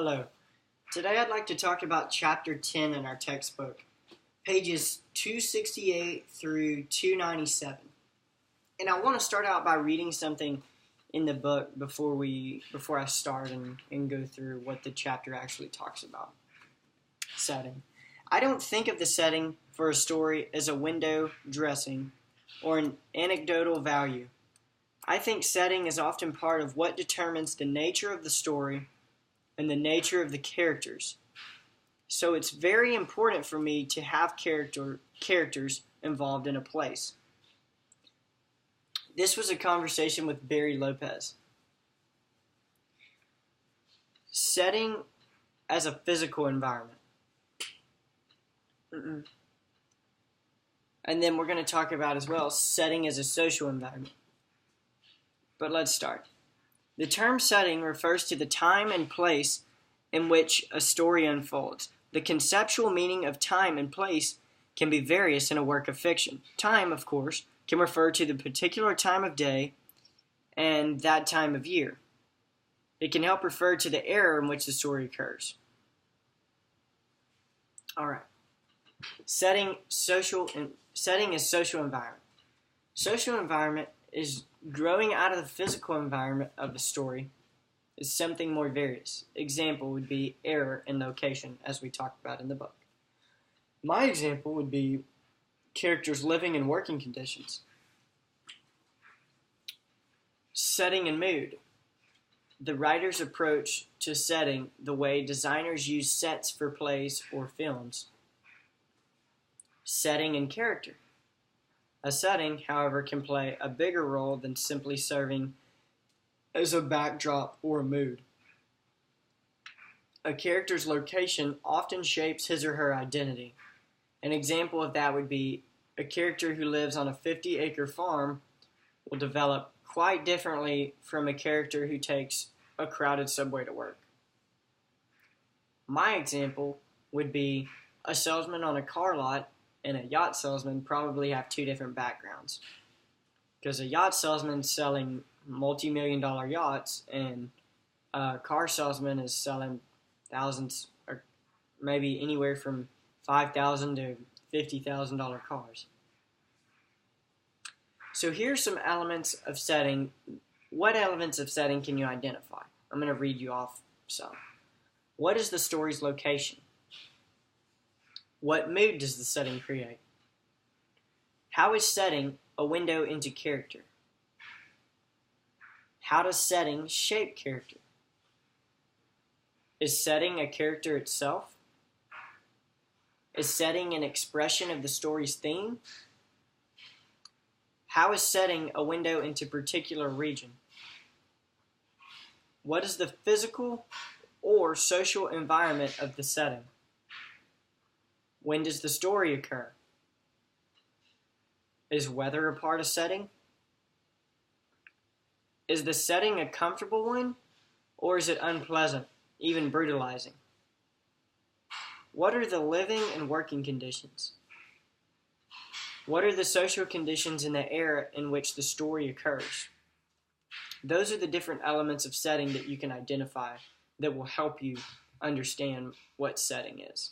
Hello. Today I'd like to talk about Chapter 10 in our textbook, pages 268 through 297. And I want to start out by reading something in the book before I start and go through what the chapter actually talks about. Setting. I don't think of the setting for a story as a window dressing or an anecdotal value. I think setting is often part of what determines the nature of the story and the nature of the characters. So it's very important for me to have characters involved in a place. This was a conversation with Barry Lopez. Setting as a physical environment. And then we're going to talk about as well setting as a social environment. But let's start. The term setting refers to the time and place in which a story unfolds. The conceptual meaning of time and place can be various in a work of fiction. Time, of course, can refer to the particular time of day and that time of year. It can help refer to the era in which the story occurs. Alright. Setting is social environment. Social environment is growing out of the physical environment of the story is something more various. Example would be era and location, as we talked about in the book. My example would be characters living and working conditions. Setting and mood. The writer's approach to setting, the way designers use sets for plays or films. Setting and character. A setting, however, can play a bigger role than simply serving as a backdrop or a mood. A character's location often shapes his or her identity. An example of that would be a character who lives on a 50-acre farm will develop quite differently from a character who takes a crowded subway to work. My example would be a salesman on a car lot and a yacht salesman probably have two different backgrounds. Because a yacht salesman is selling multi-million-dollar yachts, and a car salesman is selling thousands, or maybe anywhere from $5,000 to $50,000 cars. So here's some elements of setting. What elements of setting can you identify? I'm going to read you off some. What is the story's location? What mood does the setting create? How is setting a window into character? How does setting shape character? Is setting a character itself? Is setting an expression of the story's theme? How is setting a window into a particular region? What is the physical or social environment of the setting? When does the story occur? Is weather a part of setting? Is the setting a comfortable one, or is it unpleasant, even brutalizing? What are the living and working conditions? What are the social conditions in the era in which the story occurs? Those are the different elements of setting that you can identify that will help you understand what setting is.